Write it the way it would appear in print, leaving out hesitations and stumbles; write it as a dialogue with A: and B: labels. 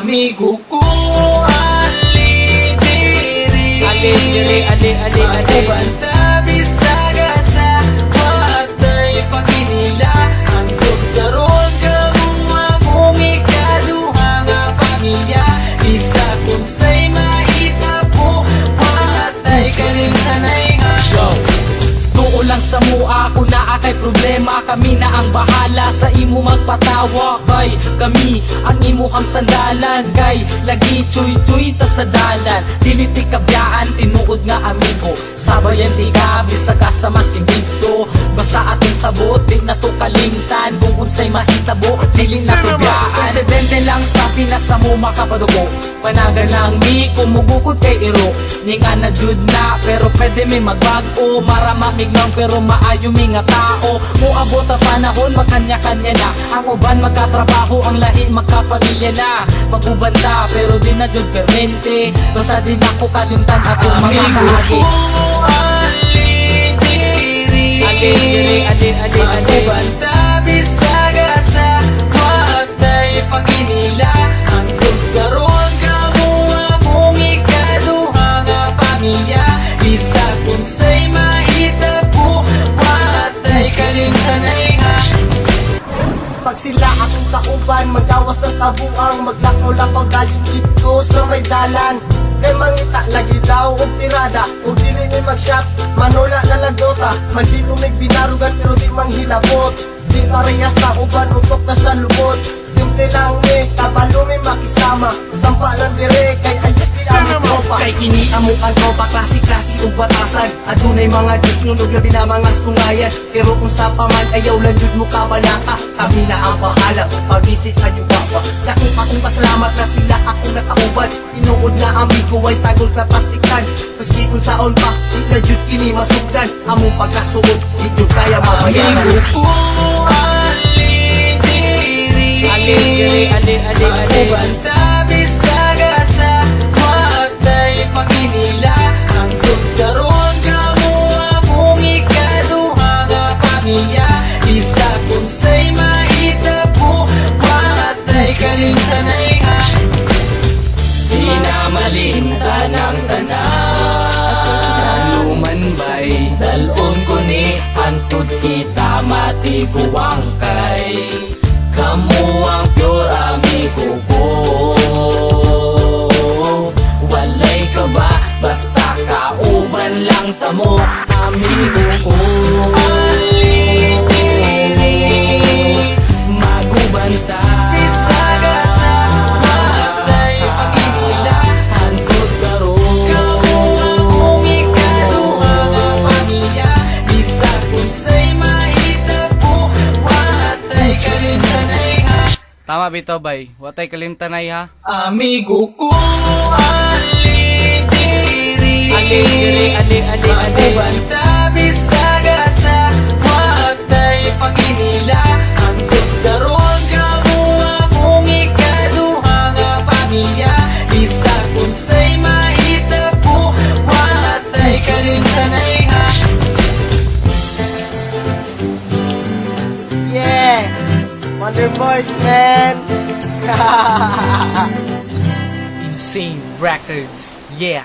A: amigo ko. Ali diri, ako banta bisaga sa watay paginila. Ang doktoron kamuha mong ikaduha nga pamilya. Bisa kung sa'y mahita po watay kalimtanay nga. Tuo lang sa mua ako na akay problema. Kami na ang bahala sa imo magpatawa. Kay kami ang imuhang sandalan. Kay lagi chuy-chuy ta sa dalan. Dili ti kabyaan tinuod nga amigo. Sabayan ti gabi sa kasamas king dito. Basta atong sabot di na to kalimtan. Kung unsay mahitabo dili na kabyaan. Presidente lang sabi na sa mo makapadugo. Panagan lang mi kumugukod kay iro. Ninga na jud na pero pwede mi magbago. Maramamignaw pero maayo mi nga tao. Muabot ang panahon magkanya-kanya na. Ang uban magkatrabaho ang lahi magkapamilya na. Magubanda pero di na jud permente. Basta di na ko kalimtan atong mga kahagi. Ako banta bisaga sa watay paginila. Ang tugkaroon kamuha mong ikaduha nga pamilya. Bisa kung sa'y mahita po watay kalimtanay nga.
B: Pag sila akong kauban, magawas ang kabuang. Maglakaw-lakaw dayon dito sa may dalan. Kay mangita lagi daw og tirada, og dili may mag-shop. Manula na lagdota, man di may binarugan pero di manghilabot. Di pareha sa uban, utok na sa lubot. Simple lang kabalo may makisama. Sampa lang dire, kay ayos di ang tropa. Kay kini amo ang tropa, klase-klase ug batasan. Adunay mga disnunog na mga sungayan. Pero kung sa paman ayaw lang jud mo kabalaka. Kami na ang bahala, pag-visit sa inyo baba. Dako akong pasalamat na sila akong nakauban. Inuod na amigo ay sagol na plastikan. Maski kung saon pa, di na jud kini masugdan. Among pagkasuod, di jud kaya mabayaran.
A: Amigo ko, ali diri, ako banta bisaga sa watay paginila. Ang tugkaroon kamuha mong ikaduha nga pamilya. Bisa kung sa'y mahita po watay kalimtanay nga. Di na malimtan ang tanan. Lumanbay, dalon ko ni antud kita matiguang kay. Kamu ang pure amigo ko. Walay ka ba? Basta kauban lang tamo amigo ko. Ali diri, magubanta bisaga sa watay paginila. Ang tugkaroon kamuha mong ikaduha nga pamilya. Bisa kung sa'y mahita po watay kalimtanay nga.
C: Tama bitaw bay, watay kalimtanay ha.
A: Amigo ko, ali diri, ako banta bisaga sa watay paginila. Ang tugkaroon kamuha mong ikaduha nga pamilya. Bisa kung sa'y mahita po watay kalimtanay nga.
B: Yeah! Wonder Boys, man!
A: Insane Records, yeah.